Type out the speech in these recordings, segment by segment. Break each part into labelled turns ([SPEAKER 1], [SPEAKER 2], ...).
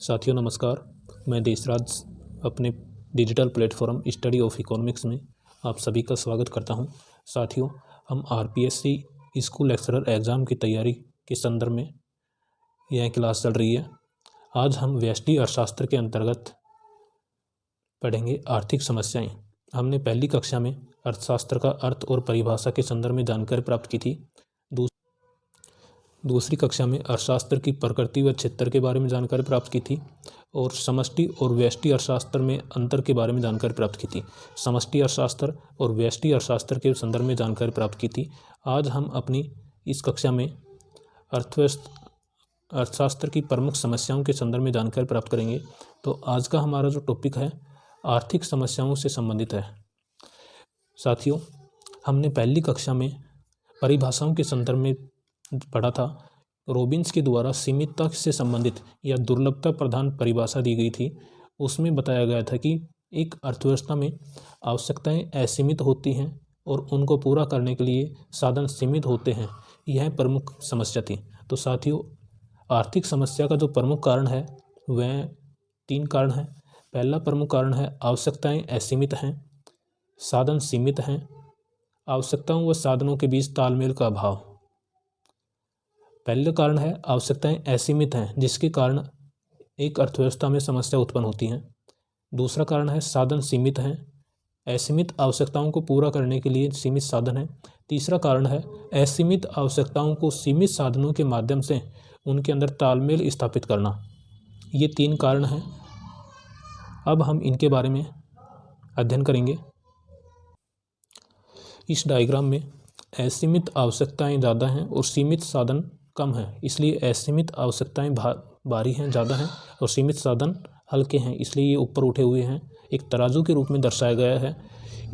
[SPEAKER 1] साथियों नमस्कार। मैं देशराज अपने digital platform study of economics में आप सभी का स्वागत करता हूं। साथियों, हम आरपीएससी स्कूल लेक्चरर एग्ज़ाम की तैयारी के संदर्भ में यह क्लास चल रही है। आज हम व्यष्टि अर्थशास्त्र के अंतर्गत पढ़ेंगे आर्थिक समस्याएं। हमने पहली कक्षा में अर्थशास्त्र का अर्थ और परिभाषा के संदर्भ में जानकारी प्राप्त की थी। दूसरी कक्षा में अर्थशास्त्र की प्रकृति व क्षेत्र के बारे में जानकारी प्राप्त की थी और समष्टि और व्यष्टि अर्थशास्त्र में अंतर के बारे में जानकारी प्राप्त की थी। समष्टि अर्थशास्त्र और व्यष्टि अर्थशास्त्र के संदर्भ में जानकारी प्राप्त की थी। आज हम अपनी इस कक्षा में अर्थशास्त्र की प्रमुख समस्याओं के संदर्भ में जानकारी प्राप्त करेंगे। तो आज का हमारा जो टॉपिक है आर्थिक समस्याओं से संबंधित है। साथियों, हमने पहली कक्षा में परिभाषाओं के संदर्भ में पढ़ा था। रॉबिन्स के द्वारा सीमितता से संबंधित या दुर्लभता प्रधान परिभाषा दी गई थी। उसमें बताया गया था कि एक अर्थव्यवस्था में आवश्यकताएं असीमित होती हैं और उनको पूरा करने के लिए साधन सीमित होते हैं। यह प्रमुख समस्या थी। तो साथियों, आर्थिक समस्या का जो प्रमुख कारण है वह 3 कारण है। पहला प्रमुख कारण है आवश्यकताएं असीमित हैं, साधन सीमित हैं, आवश्यकताओं व साधनों के बीच तालमेल का अभाव। पहला कारण है आवश्यकताएं असीमित हैं, जिसके कारण एक अर्थव्यवस्था में समस्या उत्पन्न होती हैं। दूसरा कारण है साधन सीमित हैं, असीमित आवश्यकताओं को पूरा करने के लिए सीमित साधन हैं। तीसरा कारण है असीमित आवश्यकताओं को सीमित साधनों के माध्यम से उनके अंदर तालमेल स्थापित करना। ये 3 कारण हैं। अब हम इनके बारे में अध्ययन करेंगे। इस डायग्राम में असीमित आवश्यकताएं ज़्यादा हैं और सीमित साधन कम है, इसलिए असीमित आवश्यकताएं भारी हैं, ज़्यादा हैं और सीमित साधन हल्के हैं, इसलिए ये ऊपर उठे हुए हैं। एक तराजू के रूप में दर्शाया गया है।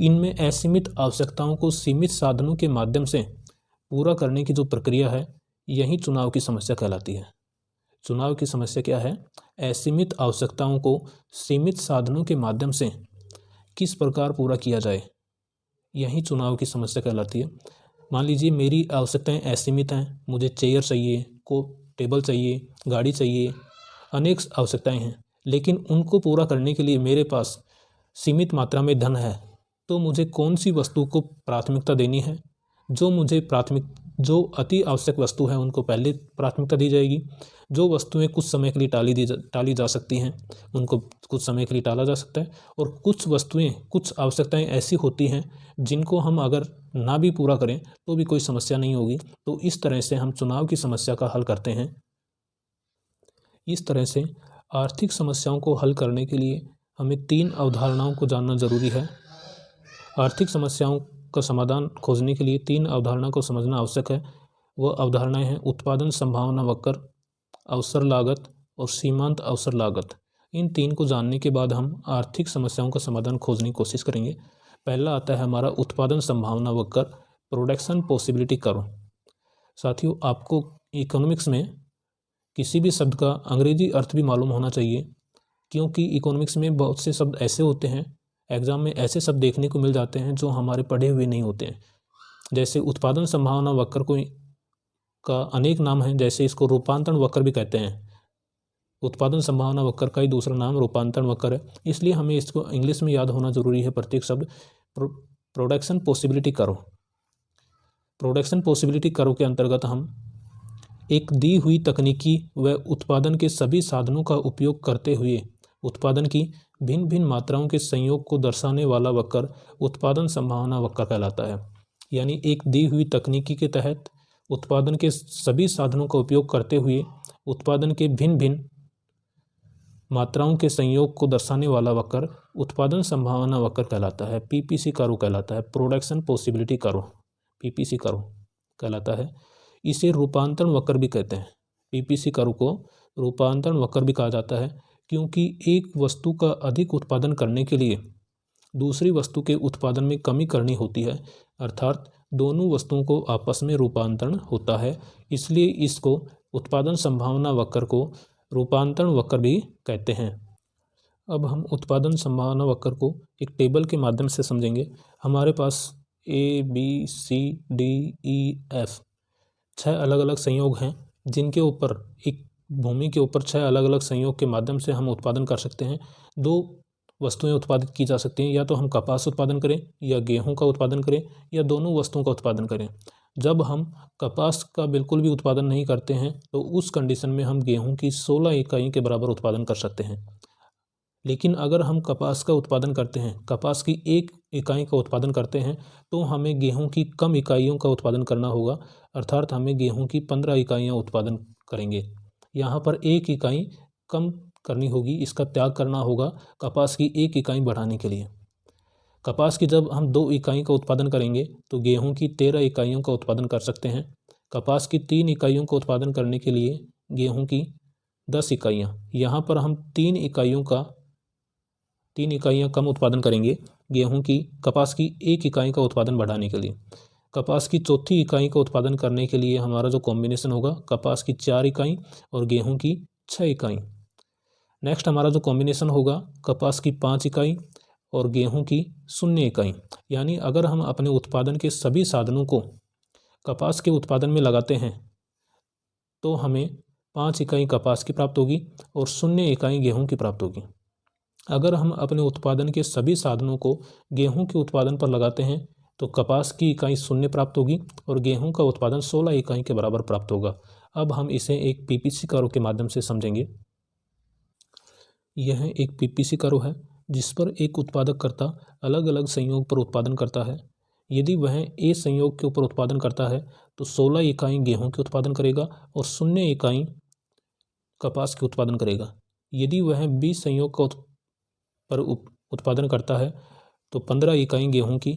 [SPEAKER 1] इनमें असीमित आवश्यकताओं को सीमित साधनों के माध्यम से पूरा करने की जो प्रक्रिया है यही चुनाव की समस्या कहलाती है। चुनाव की समस्या क्या है? असीमित आवश्यकताओं को सीमित साधनों के माध्यम से किस प्रकार पूरा किया जाए, यही चुनाव की समस्या कहलाती है। मान लीजिए मेरी आवश्यकताएं असीमित हैं, मुझे चेयर चाहिए, टेबल चाहिए, गाड़ी चाहिए, अनेक आवश्यकताएं हैं, लेकिन उनको पूरा करने के लिए मेरे पास सीमित मात्रा में धन है। तो मुझे कौन सी वस्तु को प्राथमिकता देनी है? जो अति आवश्यक वस्तु है उनको पहले प्राथमिकता दी जाएगी। जो वस्तुएं कुछ समय के लिए टाली जा सकती हैं उनको कुछ समय के लिए टाला जा सकता है। और कुछ आवश्यकताएं ऐसी होती हैं जिनको हम अगर ना भी पूरा करें तो भी कोई समस्या नहीं होगी। तो इस तरह से हम चुनाव की समस्या का हल करते हैं। इस तरह से आर्थिक समस्याओं को हल करने के लिए हमें 3 अवधारणाओं को जानना जरूरी है। आर्थिक समस्याओं का समाधान खोजने के लिए 3 अवधारणा को समझना आवश्यक है। वह अवधारणाएं हैं उत्पादन संभावना वक्र, अवसर लागत और सीमांत अवसर लागत। इन 3 को जानने के बाद हम आर्थिक समस्याओं का समाधान खोजने की कोशिश करेंगे। पहला आता है हमारा उत्पादन संभावना वक्र, प्रोडक्शन पॉसिबिलिटी कर्व। साथियों, आपको इकोनॉमिक्स में किसी भी शब्द का अंग्रेजी अर्थ भी मालूम होना चाहिए, क्योंकि इकोनॉमिक्स में बहुत से शब्द ऐसे होते हैं, एग्जाम में ऐसे शब्द देखने को मिल जाते हैं जो हमारे पढ़े हुए नहीं होते हैं। जैसे उत्पादन संभावना वक्र का अनेक नाम हैं, जैसे इसको रूपांतरण वक्र भी कहते हैं। उत्पादन संभावना वक्र का ही दूसरा नाम रूपांतरण वक्र है, इसलिए हमें इसको इंग्लिश में याद होना जरूरी है प्रत्येक शब्द। Production possibility curve. Production possibility curve के अंतर्गत हम एक दी हुई तकनीकी व उत्पादन के सभी साधनों का उपयोग करते हुए उत्पादन की भिन्न भिन्न मात्राओं के संयोग को दर्शाने वाला वक्र उत्पादन संभावना वक्र कहलाता है। यानी एक दी हुई तकनीकी के तहत उत्पादन के सभी साधनों का उपयोग करते हुए उत्पादन के भिन्न भिन्न मात्राओं के संयोग को दर्शाने वाला वक्र उत्पादन संभावना वक्र कहलाता है। पीपीसी कर्व कहलाता है। Production possibility curve PPC curve कहलाता है। इसे रूपांतरण वक्र भी कहते हैं। पीपीसी कर्व को रूपांतरण वक्र भी कहा जाता है, क्योंकि एक वस्तु का अधिक उत्पादन करने के लिए दूसरी वस्तु के उत्पादन में कमी करनी होती है, अर्थात दोनों वस्तुओं को आपस में रूपांतरण होता है। इसलिए इसको उत्पादन संभावना वक्र को रूपांतरण वक्र भी कहते हैं। अब हम उत्पादन संभावना वक्र को एक टेबल के माध्यम से समझेंगे। हमारे पास ABCDEF 6 अलग अलग संयोग हैं, जिनके ऊपर एक भूमि के ऊपर 6 अलग अलग संयोग के माध्यम से हम उत्पादन कर सकते हैं। 2 वस्तुएं उत्पादित की जा सकती हैं, या तो हम कपास उत्पादन करें या गेहूं का उत्पादन करें या दोनों वस्तुओं का उत्पादन करें। जब हम कपास का बिल्कुल भी उत्पादन नहीं करते हैं तो उस कंडीशन में हम गेहूं की 16 इकाई के बराबर उत्पादन कर सकते हैं। लेकिन अगर हम कपास का उत्पादन करते हैं, कपास की 1 इकाई का उत्पादन करते हैं, तो हमें गेहूं की कम इकाइयों का उत्पादन करना होगा, अर्थात हमें गेहूं की 15 इकाइयाँ उत्पादन करेंगे। यहाँ पर 1 इकाई कम करनी होगी, इसका त्याग करना होगा कपास की 1 इकाई बढ़ाने के लिए। कपास की जब हम 2 इकाई का उत्पादन करेंगे तो गेहूं की 13 इकाइयों का उत्पादन कर सकते हैं। कपास की 3 इकाइयों का उत्पादन करने के लिए गेहूं की 10 इकाइयाँ, यहाँ पर हम 3 इकाइयाँ कम उत्पादन करेंगे गेहूं की कपास की 1 इकाई का उत्पादन बढ़ाने के लिए। कपास की चौथी इकाई का उत्पादन करने के लिए हमारा जो कॉम्बिनेशन होगा, कपास की 4 इकाई और गेहूं की 6 इकाई। नेक्स्ट हमारा जो कॉम्बिनेशन होगा, कपास की 5 इकाई और गेहूं की 0 इकाई। यानी अगर हम अपने उत्पादन के सभी साधनों को कपास के उत्पादन में लगाते हैं तो हमें 5 इकाई कपास की प्राप्त होगी और 0 इकाई गेहूं की प्राप्त होगी। अगर हम अपने उत्पादन के सभी साधनों को गेहूं के उत्पादन पर लगाते हैं तो कपास की इकाई 0 प्राप्त होगी और गेहूं का उत्पादन 16 इकाई के बराबर प्राप्त होगा। अब हम इसे एक पीपीसी कर्व के माध्यम से समझेंगे। यह एक पीपीसी कर्व है जिस पर एक उत्पादककर्ता अलग अलग संयोग पर उत्पादन करता है। यदि वह ए संयोग के ऊपर उत्पादन करता है तो 16 इकाई गेहूं के उत्पादन करेगा और 0 इकाई कपास के उत्पादन करेगा। यदि वह बी संयोग का पर उत्पादन करता है तो 15 इकाई गेहूं की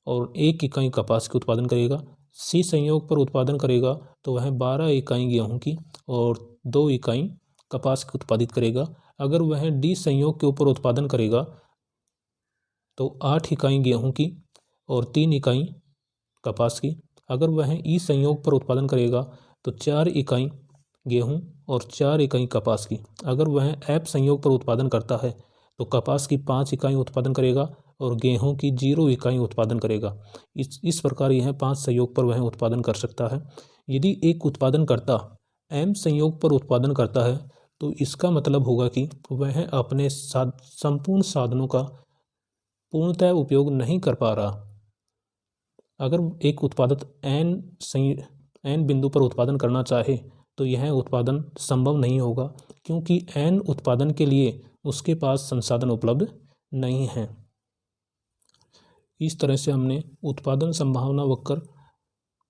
[SPEAKER 1] और 1 इकाई कपास के उत्पादन करेगा। सी संयोग पर उत्पादन करेगा तो वह 12 इकाई गेहूं की और 2 इकाई कपास की उत्पादित करेगा। अगर वह डी संयोग के ऊपर उत्पादन करेगा तो 8 इकाई गेहूं की और 3 इकाई कपास की। अगर वह ई संयोग पर उत्पादन करेगा तो 4 इकाई गेहूं और 4 इकाई कपास की। अगर वह एफ संयोग पर उत्पादन करता है तो कपास की 5 इकाई उत्पादन करेगा और गेहूं की 0 इकाई उत्पादन करेगा। इस प्रकार यह 5 संयोग पर वह उत्पादन कर सकता है। यदि एक उत्पादनकर्ता एम संयोग पर उत्पादन करता है तो इसका मतलब होगा कि वह अपने संपूर्ण साधनों का पूर्णतः उपयोग नहीं कर पा रहा। अगर एक उत्पादक एन बिंदु पर उत्पादन करना चाहे तो यह उत्पादन संभव नहीं होगा, क्योंकि एन उत्पादन के लिए उसके पास संसाधन उपलब्ध नहीं है। इस तरह से हमने उत्पादन संभावना वक्र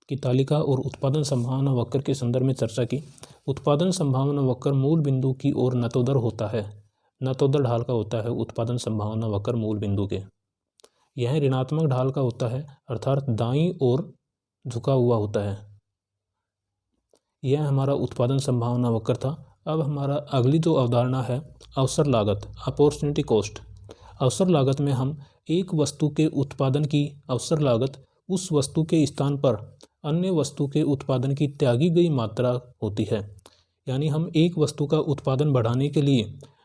[SPEAKER 1] की तालिका और उत्पादन संभावना वक्र के संदर्भ में चर्चा की। उत्पादन संभावना वक्र मूल बिंदु की ओर नतोदर होता है, नतोदर ढाल का होता है उत्पादन संभावना वक्र मूल बिंदु के। यह ऋणात्मक ढाल का होता है, अर्थात दाईं ओर झुका हुआ होता है। यह हमारा उत्पादन संभावना वक्र था। अब हमारा अगली जो अवधारणा है अवसर लागत, अपॉर्चुनिटी कॉस्ट। अवसर लागत में हम एक वस्तु के उत्पादन की अवसर लागत उस वस्तु के स्थान पर अन्य वस्तु के उत्पादन की त्यागी गई मात्रा होती है। यानी हम एक वस्तु का उत्पादन बढ़ाने के लिए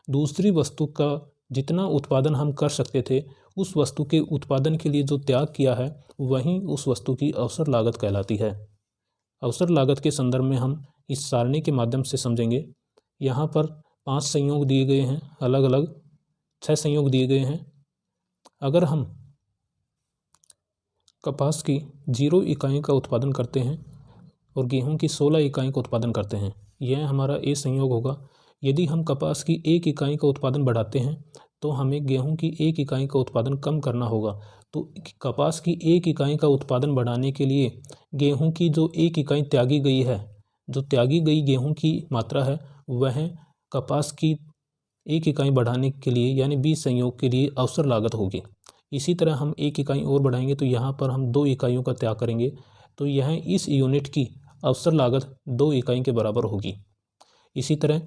[SPEAKER 1] दूसरी वस्तु का जितना उत्पादन हम कर सकते थे उस वस्तु के उत्पादन के लिए जो त्याग किया है वही उस वस्तु की अवसर लागत कहलाती है। अवसर लागत के संदर्भ में हम इस सारणी के माध्यम से समझेंगे। यहाँ पर 5 संयोग दिए गए हैं, अलग अलग 6 संयोग दिए गए हैं। अगर हम कपास की 0 इकाई का उत्पादन करते हैं और गेहूं की 16 इकाई का उत्पादन करते हैं, यह हमारा ए संयोग होगा। यदि हम कपास की 1 इकाई का उत्पादन बढ़ाते हैं तो हमें गेहूं की 1 इकाई का उत्पादन कम करना होगा। तो कपास की 1 इकाई का उत्पादन बढ़ाने के लिए गेहूं की जो 1 इकाई त्यागी गई है, जो त्यागी गई गेहूं की मात्रा है वह कपास की 1 इकाई बढ़ाने के लिए यानी बी संयोग के लिए अवसर लागत होगी। इसी तरह हम 1 इकाई और बढ़ाएंगे तो यहाँ पर हम 2 इकाइयों का त्याग करेंगे, तो यह इस यूनिट की अवसर लागत 2 इकाई के बराबर होगी। इसी तरह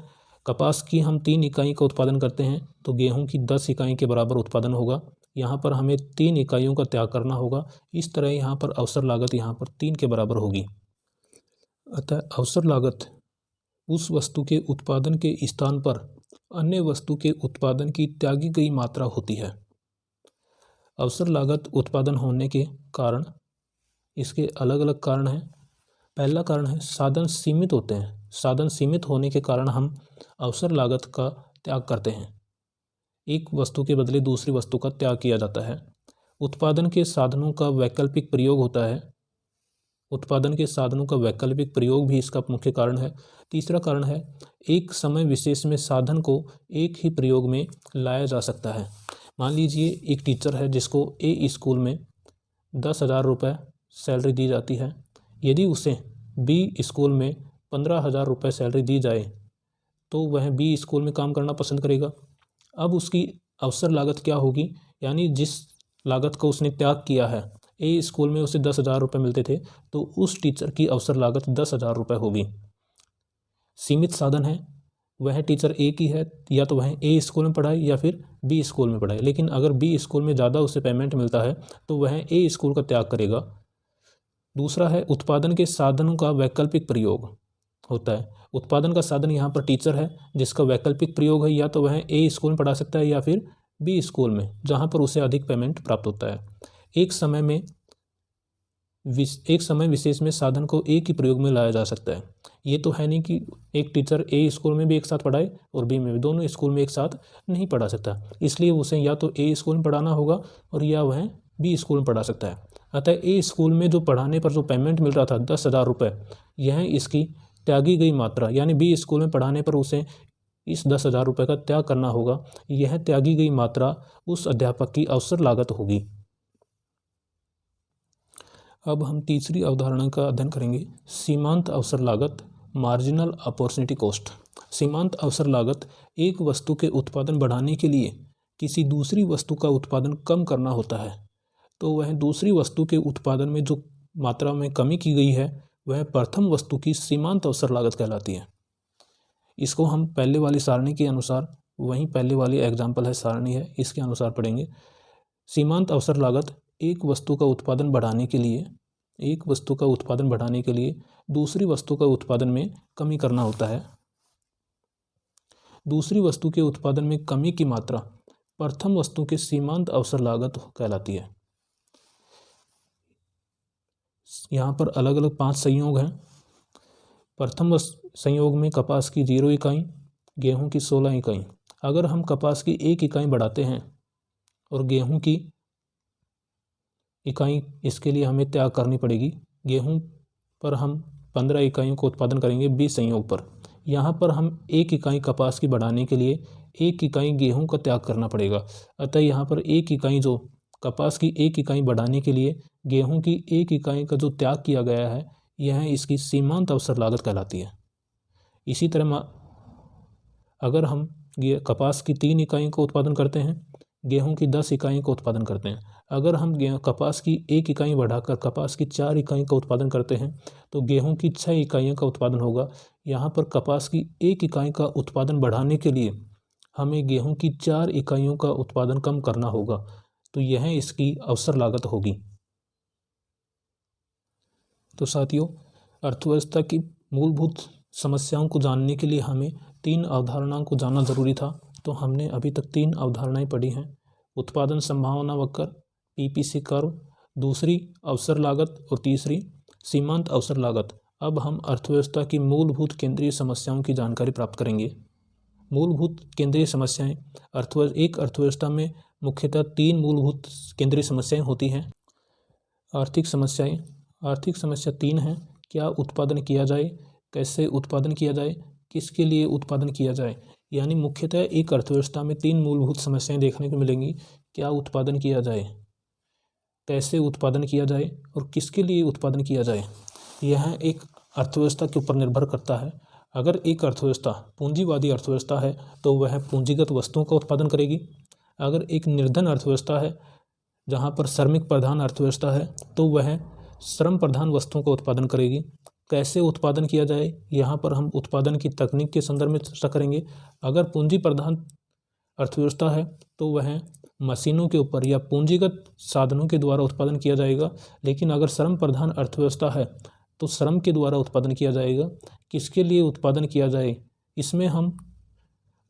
[SPEAKER 1] कपास की हम 3 इकाई का उत्पादन करते हैं तो गेहूं की 10 इकाई के बराबर उत्पादन होगा। यहाँ पर हमें 3 इकाइयों का त्याग करना होगा। इस तरह यहाँ पर अवसर लागत यहाँ पर 3 के बराबर होगी। अतः अवसर लागत उस वस्तु के उत्पादन के स्थान पर अन्य वस्तु के उत्पादन की त्यागी गई मात्रा होती है। अवसर लागत उत्पादन होने के कारण इसके अलग अलग कारण हैं। पहला कारण है साधन सीमित होते हैं। साधन सीमित होने के कारण हम अवसर लागत का त्याग करते हैं। एक वस्तु के बदले दूसरी वस्तु का त्याग किया जाता है। उत्पादन के साधनों का वैकल्पिक प्रयोग होता है। उत्पादन के साधनों का वैकल्पिक प्रयोग भी इसका मुख्य कारण है। तीसरा कारण है, एक समय विशेष में साधन को एक ही प्रयोग में लाया जा सकता है। मान लीजिए एक टीचर है जिसको ए स्कूल में 10,000 रुपये सैलरी दी जाती है। यदि उसे बी स्कूल में 15,000 रुपये सैलरी दी जाए तो वह बी स्कूल में काम करना पसंद करेगा। अब उसकी अवसर लागत क्या होगी, यानी जिस लागत को उसने त्याग किया है, ए स्कूल में उसे 10,000 रुपये मिलते थे तो उस टीचर की अवसर लागत 10,000 रुपये होगी। सीमित साधन है, वह टीचर ए की है, या तो वह ए स्कूल में पढ़ाए या फिर बी स्कूल में पढ़ाए। लेकिन अगर बी स्कूल में ज़्यादा उसे पेमेंट मिलता है तो वह ए स्कूल का त्याग करेगा। दूसरा है, उत्पादन के साधनों का वैकल्पिक प्रयोग होता है। उत्पादन का साधन यहाँ पर टीचर है जिसका वैकल्पिक प्रयोग है, या तो वह ए स्कूल में पढ़ा सकता है या फिर बी स्कूल में, जहाँ पर उसे अधिक पेमेंट प्राप्त होता है। एक समय विशेष में साधन को एक ही प्रयोग में लाया जा सकता है। ये तो है नहीं कि एक टीचर ए स्कूल में भी एक साथ पढ़ाए और बी में भी, दोनों स्कूल में एक साथ नहीं पढ़ा सकता। इसलिए उसे या तो ए स्कूल में पढ़ाना होगा और या वह बी स्कूल में पढ़ा सकता है। अतः ए स्कूल में जो पढ़ाने पर जो पेमेंट मिल रहा था 10,000 रुपये, यह इसकी त्यागी गई मात्रा, यानी बी स्कूल में पढ़ाने पर उसे इस 10,000 रुपये का त्याग करना होगा। यह त्यागी गई मात्रा उस अध्यापक की अवसर लागत होगी। अब हम तीसरी अवधारणा का अध्ययन करेंगे, सीमांत अवसर लागत, मार्जिनल अपॉर्चुनिटी कॉस्ट। सीमांत अवसर लागत एक वस्तु के उत्पादन बढ़ाने के लिए किसी दूसरी वस्तु का उत्पादन कम करना होता है, तो वह दूसरी वस्तु के उत्पादन में जो मात्रा में कमी की गई है वह प्रथम वस्तु की सीमांत अवसर लागत कहलाती है। इसको हम पहले वाली सारणी के अनुसार, वहीं पहले वाली एग्जाम्पल है सारणी है, इसके अनुसार पढ़ेंगे। सीमांत अवसर लागत एक वस्तु का उत्पादन बढ़ाने के लिए दूसरी वस्तु का उत्पादन में कमी करना होता है। दूसरी वस्तु के उत्पादन में कमी की मात्रा प्रथम वस्तु के सीमांत अवसर लागत कहलाती है। यहाँ पर अलग अलग 5 संयोग हैं। प्रथम संयोग में कपास की 0 इकाई, गेहूं की 16 इकाई। अगर हम कपास की 1 इकाई बढ़ाते हैं और गेहूं की इकाई, इसके लिए हमें त्याग करनी पड़ेगी। गेहूं पर हम 15 इकाइयों को उत्पादन करेंगे बी संयोग पर। यहाँ पर हम 1 इकाई कपास की बढ़ाने के लिए 1 इकाई गेहूं का त्याग करना पड़ेगा। अतः यहाँ पर 1 इकाई, जो कपास की 1 इकाई बढ़ाने के लिए गेहूं की 1 इकाई का जो त्याग किया गया है, यह इसकी सीमांत अवसर लागत कहलाती है। इसी तरह अगर हम कपास की 3 इकाइयों का उत्पादन करते हैं, गेहूं की 10 इकाइयों का उत्पादन करते हैं। अगर हम कपास की 1 इकाई बढ़ाकर कपास की 4 इकाई का उत्पादन करते हैं तो गेहूं की 6 इकाइयों का उत्पादन होगा। यहाँ पर कपास की 1 इकाई का उत्पादन बढ़ाने के लिए हमें गेहूं की 4 इकाइयों का उत्पादन कम करना होगा, तो यह इसकी अवसर लागत होगी। तो साथियों, अर्थव्यवस्था की मूलभूत समस्याओं को जानने के लिए हमें 3 अवधारणाओं को जानना जरूरी था। तो हमने अभी तक 3 अवधारणाएं पढ़ी हैं, उत्पादन संभावना वक्र, पीपीसी कर्व, दूसरी अवसर लागत और तीसरी सीमांत अवसर लागत। अब हम अर्थव्यवस्था की मूलभूत केंद्रीय समस्याओं की जानकारी प्राप्त करेंगे। मूलभूत केंद्रीय समस्याएं, एक अर्थव्यवस्था में मुख्यतः 3 मूलभूत केंद्रीय समस्याएं होती हैं। आर्थिक समस्याएं, आर्थिक समस्या 3 हैं। क्या उत्पादन किया जाए, कैसे उत्पादन किया जाए, किसके लिए उत्पादन किया जाए। यानी मुख्यतः एक अर्थव्यवस्था में 3 मूलभूत समस्याएं देखने को मिलेंगी। क्या उत्पादन किया जाए, कैसे उत्पादन किया जाए और किसके लिए उत्पादन किया जाए। यह एक अर्थव्यवस्था के ऊपर निर्भर करता है। अगर एक अर्थव्यवस्था पूंजीवादी अर्थव्यवस्था है तो वह पूंजीगत वस्तुओं का उत्पादन करेगी। अगर एक निर्धन अर्थव्यवस्था है, जहाँ पर श्रमिक प्रधान अर्थव्यवस्था है, तो वह श्रम प्रधान वस्तुओं का उत्पादन करेगी। कैसे उत्पादन किया जाए, यहाँ पर हम उत्पादन की तकनीक के संदर्भ में चर्चा करेंगे। अगर पूंजी प्रधान अर्थव्यवस्था है तो वह मशीनों के ऊपर या पूंजीगत साधनों के द्वारा उत्पादन किया जाएगा। लेकिन अगर श्रम प्रधान अर्थव्यवस्था है तो श्रम के द्वारा उत्पादन किया जाएगा। किसके लिए उत्पादन किया जाए, इसमें हम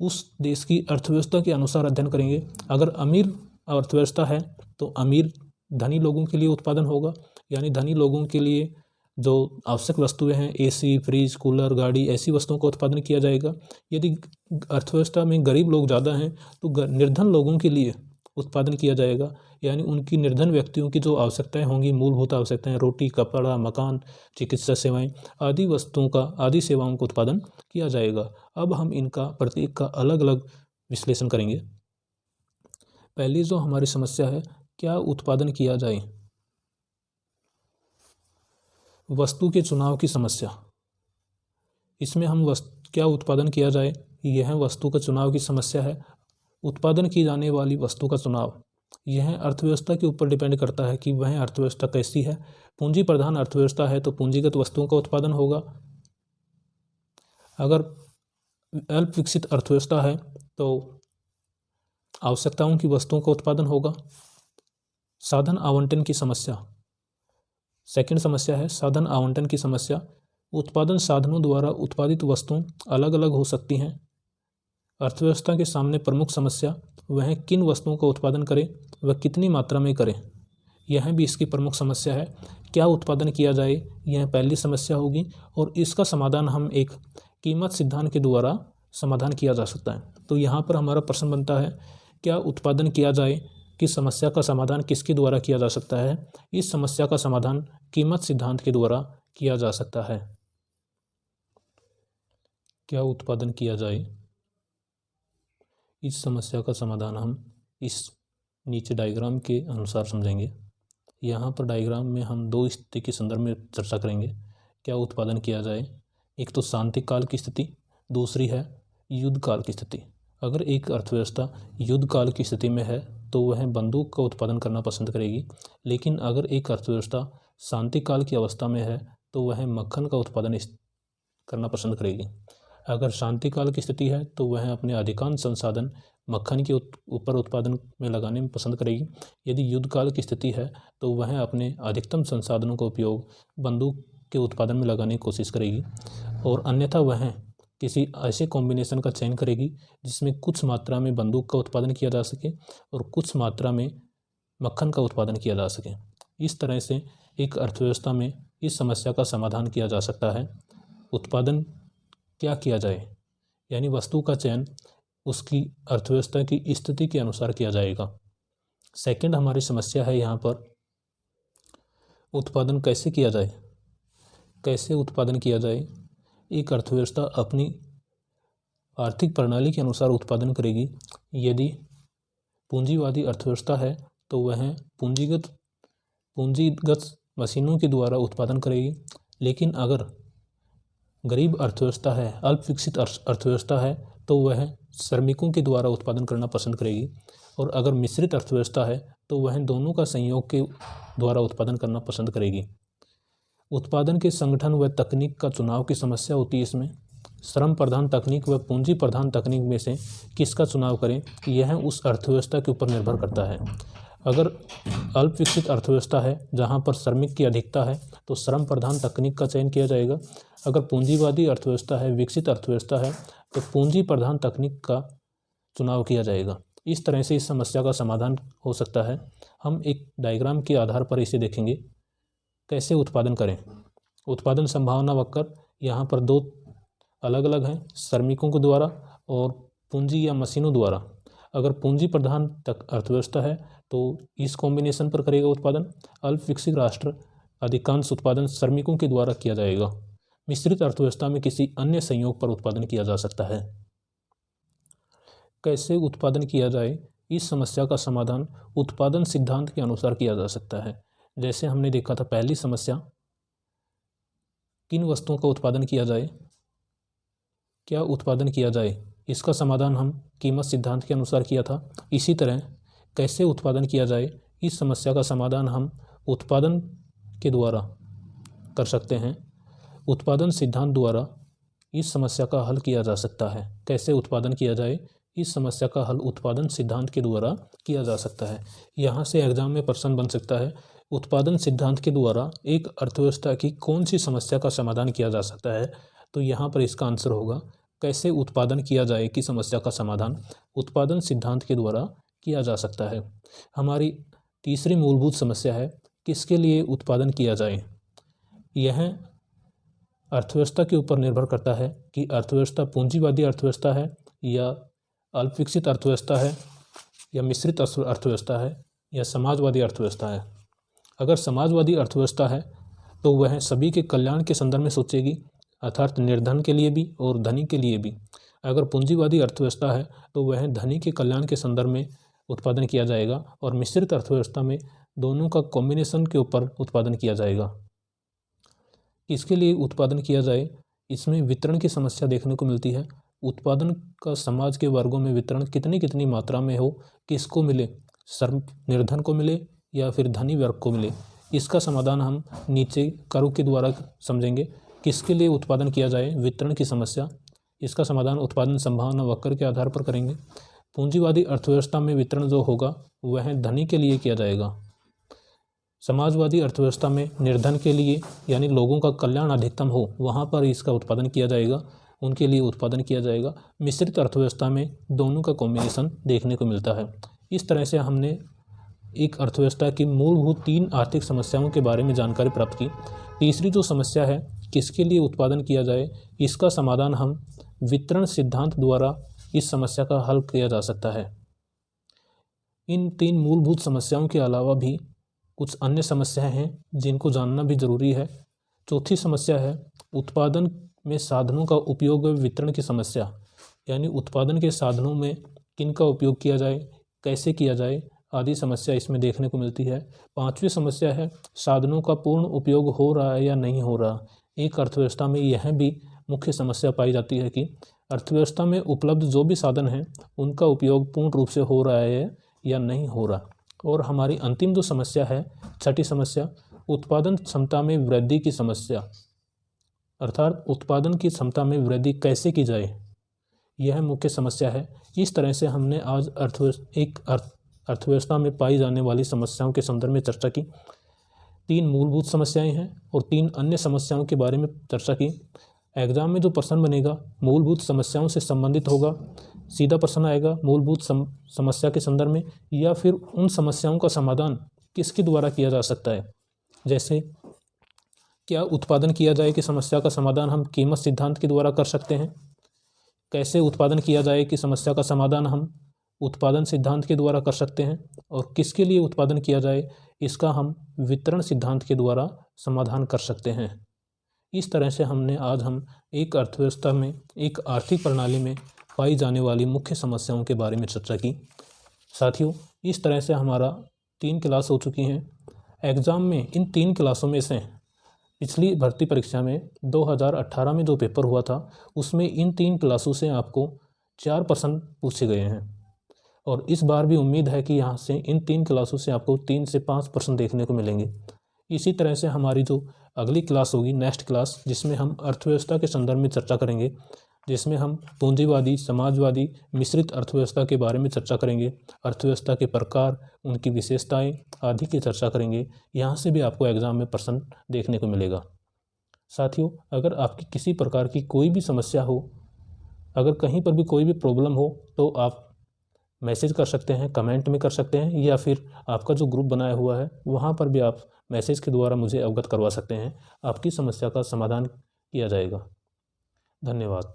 [SPEAKER 1] उस देश की अर्थव्यवस्था के अनुसार अध्ययन करेंगे। अगर अमीर अर्थव्यवस्था है तो अमीर धनी लोगों के लिए उत्पादन होगा, यानी धनी लोगों के लिए जो आवश्यक वस्तुएं हैं, एसी, फ्रिज, कूलर, गाड़ी, ऐसी वस्तुओं का उत्पादन किया जाएगा। यदि अर्थव्यवस्था में गरीब लोग ज़्यादा हैं तो निर्धन लोगों के लिए उत्पादन किया जाएगा, यानी उनकी निर्धन व्यक्तियों की जो आवश्यकताएं होंगी, मूलभूत आवश्यकताएं, रोटी, कपड़ा, मकान, चिकित्सा सेवाएं आदि वस्तुओं का, आदि सेवाओं का उत्पादन किया जाएगा। अब हम इनका प्रत्येक का अलग अलग विश्लेषण करेंगे। पहली जो हमारी समस्या है, क्या उत्पादन किया जाए, वस्तु के चुनाव की समस्या। इसमें हम क्या उत्पादन किया जाए, यह वस्तु का चुनाव की समस्या है। उत्पादन की जाने वाली वस्तु का चुनाव यह अर्थव्यवस्था के ऊपर डिपेंड करता है कि वह अर्थव्यवस्था कैसी है। पूंजी प्रधान अर्थव्यवस्था है तो पूंजीगत वस्तुओं का उत्पादन होगा। अगर अल्प विकसित अर्थव्यवस्था है तो आवश्यकताओं की वस्तुओं का उत्पादन होगा। साधन आवंटन की समस्या, सेकंड समस्या है साधन आवंटन की समस्या। उत्पादन साधनों द्वारा उत्पादित वस्तुएं अलग अलग हो सकती हैं। अर्थव्यवस्था के सामने प्रमुख समस्या वह किन वस्तुओं का उत्पादन करें, वह कितनी मात्रा में करें, यह भी इसकी प्रमुख समस्या है। क्या उत्पादन किया जाए, यह पहली समस्या होगी और इसका समाधान हम एक कीमत सिद्धांत के द्वारा समाधान किया जा सकता है। तो यहाँ पर हमारा प्रश्न बनता है, क्या उत्पादन किया जाए कि समस्या का समाधान किसके द्वारा किया जा सकता है। इस समस्या का समाधान कीमत सिद्धांत के द्वारा किया जा सकता है। क्या उत्पादन किया जाए, इस समस्या का समाधान हम इस नीचे डायग्राम के अनुसार समझेंगे। यहाँ पर डायग्राम में हम दो स्थिति के संदर्भ में चर्चा करेंगे। क्या उत्पादन किया जाए, एक तो शांति काल की स्थिति, दूसरी है युद्ध काल की स्थिति। अगर एक अर्थव्यवस्था युद्ध काल की स्थिति में है तो वह बंदूक का उत्पादन करना पसंद करेगी, लेकिन अगर एक अर्थव्यवस्था शांति काल की अवस्था में है तो वह मक्खन का उत्पादन करना पसंद करेगी। अगर शांति काल की स्थिति है तो वह अपने अधिकांश संसाधन मक्खन के ऊपर उत्पादन में लगाने में पसंद करेगी। यदि युद्ध काल की स्थिति है तो वह अपने अधिकतम संसाधनों का उपयोग बंदूक के उत्पादन में लगाने की कोशिश करेगी, और अन्यथा वह किसी ऐसे कॉम्बिनेशन का चयन करेगी जिसमें कुछ मात्रा में बंदूक का उत्पादन किया जा सके और कुछ मात्रा में मक्खन का उत्पादन किया जा सके। इस तरह से एक अर्थव्यवस्था में इस समस्या का समाधान किया जा सकता है। उत्पादन क्या किया जाए, यानी वस्तु का चयन उसकी अर्थव्यवस्था की स्थिति के अनुसार किया जाएगा। सेकंड हमारी समस्या है यहाँ पर उत्पादन कैसे किया जाए। कैसे उत्पादन किया जाए, एक अर्थव्यवस्था अपनी आर्थिक प्रणाली के अनुसार उत्पादन करेगी। यदि पूंजीवादी अर्थव्यवस्था है तो वह पूंजीगत मशीनों के द्वारा उत्पादन करेगी, लेकिन अगर गरीब अर्थव्यवस्था है, अल्प विकसित अर्थव्यवस्था है तो वह श्रमिकों के द्वारा उत्पादन करना पसंद करेगी, और अगर मिश्रित अर्थव्यवस्था है तो वह दोनों का संयोग के द्वारा उत्पादन करना पसंद करेगी। उत्पादन के संगठन व तकनीक का चुनाव की समस्या होती है। इसमें श्रम प्रधान तकनीक व पूंजी प्रधान तकनीक में से किसका चुनाव करें, यह उस अर्थव्यवस्था के ऊपर निर्भर करता है। अगर अल्प विकसित अर्थव्यवस्था है जहां पर श्रमिक की अधिकता है तो श्रम प्रधान तकनीक का चयन किया जाएगा। अगर पूंजीवादी अर्थव्यवस्था है, विकसित अर्थव्यवस्था है, तो पूंजी प्रधान तकनीक का चुनाव किया जाएगा। इस तरह से इस समस्या का समाधान हो सकता है। हम एक डायग्राम के आधार पर इसे देखेंगे, कैसे उत्पादन करें। उत्पादन संभावना वक्र यहाँ पर दो अलग अलग हैं, श्रमिकों के द्वारा और पूंजी या मशीनों द्वारा। अगर पूंजी प्रधान अर्थव्यवस्था है तो इस कॉम्बिनेशन पर करेगा उत्पादन। अल्प विकसित राष्ट्र अधिकांश उत्पादन श्रमिकों के द्वारा किया जाएगा। मिश्रित अर्थव्यवस्था में किसी अन्य संयोग पर उत्पादन किया जा सकता है। कैसे उत्पादन किया जाए, इस समस्या का समाधान उत्पादन सिद्धांत के अनुसार किया जा सकता है। जैसे हमने देखा था पहली समस्या, किन वस्तुओं का उत्पादन किया जाए, क्या उत्पादन किया जाए, इसका समाधान हम कीमत सिद्धांत के अनुसार किया था। इसी तरह कैसे उत्पादन किया जाए, इस समस्या का समाधान हम उत्पादन के द्वारा कर सकते हैं। उत्पादन सिद्धांत द्वारा इस समस्या का हल किया जा सकता है। कैसे उत्पादन किया जाए, इस समस्या का हल उत्पादन सिद्धांत के द्वारा किया जा सकता है। यहाँ से एग्जाम में प्रश्न बन सकता है, उत्पादन सिद्धांत के द्वारा एक अर्थव्यवस्था की कौन सी समस्या का समाधान किया जा सकता है। तो यहाँ पर इसका आंसर होगा कैसे उत्पादन किया जाए की समस्या का समाधान उत्पादन सिद्धांत के द्वारा किया जा सकता है। हमारी तीसरी मूलभूत समस्या है, किसके लिए उत्पादन किया जाए। यह अर्थव्यवस्था के ऊपर निर्भर करता है कि अर्थव्यवस्था पूंजीवादी अर्थव्यवस्था है या अल्पविकसित अर्थव्यवस्था है या मिश्रित अर्थव्यवस्था है या समाजवादी अर्थव्यवस्था है। अगर समाजवादी अर्थव्यवस्था है तो वह सभी के कल्याण के संदर्भ में सोचेगी, अर्थात निर्धन के लिए भी और धनी के लिए भी। अगर पूंजीवादी अर्थव्यवस्था है तो वह धनी के कल्याण के संदर्भ में उत्पादन किया जाएगा और मिश्रित अर्थव्यवस्था में दोनों का कॉम्बिनेशन के ऊपर उत्पादन किया जाएगा। इसके लिए उत्पादन किया जाए, इसमें वितरण की समस्या देखने को मिलती है। उत्पादन का समाज के वर्गों में वितरण कितनी मात्रा में हो, किसको मिले, निर्धन को मिले या फिर धनी वर्ग को मिले, इसका समाधान हम नीचे करों के द्वारा समझेंगे। किसके लिए उत्पादन किया जाए, वितरण की समस्या, इसका समाधान उत्पादन संभावना वक्र के आधार पर करेंगे। पूंजीवादी अर्थव्यवस्था में वितरण जो होगा वह धनी के लिए किया जाएगा। समाजवादी अर्थव्यवस्था में निर्धन के लिए यानी लोगों का कल्याण अधिकतम हो वहाँ पर इसका उत्पादन किया जाएगा, उनके लिए उत्पादन किया जाएगा। मिश्रित अर्थव्यवस्था में दोनों का कॉम्बिनेशन देखने को मिलता है। इस तरह से हमने एक अर्थव्यवस्था की मूलभूत 3 आर्थिक समस्याओं के बारे में जानकारी प्राप्त की। तीसरी जो समस्या है किसके लिए उत्पादन किया जाए, इसका समाधान हम वितरण सिद्धांत द्वारा इस समस्या का हल किया जा सकता है। इन 3 मूलभूत समस्याओं के अलावा भी कुछ अन्य समस्याएं हैं जिनको जानना भी जरूरी है। चौथी समस्या है उत्पादन में साधनों का उपयोग व वितरण की समस्या, यानी उत्पादन के साधनों में किन का उपयोग किया जाए, कैसे किया जाए आदि समस्या इसमें देखने को मिलती है। पांचवी समस्या है साधनों का पूर्ण उपयोग हो रहा है या नहीं हो रहा। एक अर्थव्यवस्था में यह भी मुख्य समस्या पाई जाती है कि अर्थव्यवस्था में उपलब्ध जो भी साधन हैं उनका उपयोग पूर्ण रूप से हो रहा है या नहीं हो रहा। और हमारी अंतिम जो समस्या है, छठी समस्या, उत्पादन क्षमता में वृद्धि की समस्या, अर्थात उत्पादन की क्षमता में वृद्धि कैसे की जाए, यह मुख्य समस्या है। इस तरह से हमने आज अर्थव्यवस्था में पाई जाने वाली समस्याओं के संदर्भ में चर्चा की। 3 मूलभूत समस्याएं हैं और 3 अन्य समस्याओं के बारे में चर्चा की। एग्जाम में जो प्रश्न बनेगा मूलभूत समस्याओं से संबंधित होगा, सीधा प्रश्न आएगा मूलभूत समस्या के संदर्भ में, या फिर उन समस्याओं का समाधान किसके द्वारा किया जा सकता है। जैसे क्या उत्पादन किया जाए कि समस्या का समाधान हम कीमत सिद्धांत के द्वारा कर सकते हैं, कैसे उत्पादन किया जाए कि समस्या का समाधान हम उत्पादन सिद्धांत के द्वारा कर सकते हैं, और किसके लिए उत्पादन किया जाए इसका हम वितरण सिद्धांत के द्वारा समाधान कर सकते हैं। इस तरह से आज हम एक अर्थव्यवस्था में, एक आर्थिक प्रणाली में पाई जाने वाली मुख्य समस्याओं के बारे में चर्चा की। साथियों, इस तरह से हमारा 3 क्लास हो चुकी हैं। एग्ज़ाम में इन 3 क्लासों में से पिछली भर्ती परीक्षा में 2018 में जो पेपर हुआ था उसमें इन 3 क्लासों से आपको 4 प्रश्न पूछे गए हैं, और इस बार भी उम्मीद है कि यहाँ से इन 3 क्लासों से आपको 3 से 5 प्रश्न देखने को मिलेंगे। इसी तरह से हमारी जो अगली क्लास होगी, नेक्स्ट क्लास, जिसमें हम अर्थव्यवस्था के संदर्भ में चर्चा करेंगे, जिसमें हम पूंजीवादी, समाजवादी, मिश्रित अर्थव्यवस्था के बारे में चर्चा करेंगे, अर्थव्यवस्था के प्रकार, उनकी विशेषताएं आदि की चर्चा करेंगे। यहाँ से भी आपको एग्ज़ाम में प्रश्न देखने को मिलेगा। साथियों, अगर आपकी किसी प्रकार की कोई भी समस्या हो, अगर कहीं पर भी कोई भी प्रॉब्लम हो तो आप मैसेज कर सकते हैं, कमेंट में कर सकते हैं, या फिर आपका जो ग्रुप बनाया हुआ है वहाँ पर भी आप मैसेज के द्वारा मुझे अवगत करवा सकते हैं। आपकी समस्या का समाधान किया जाएगा। धन्यवाद।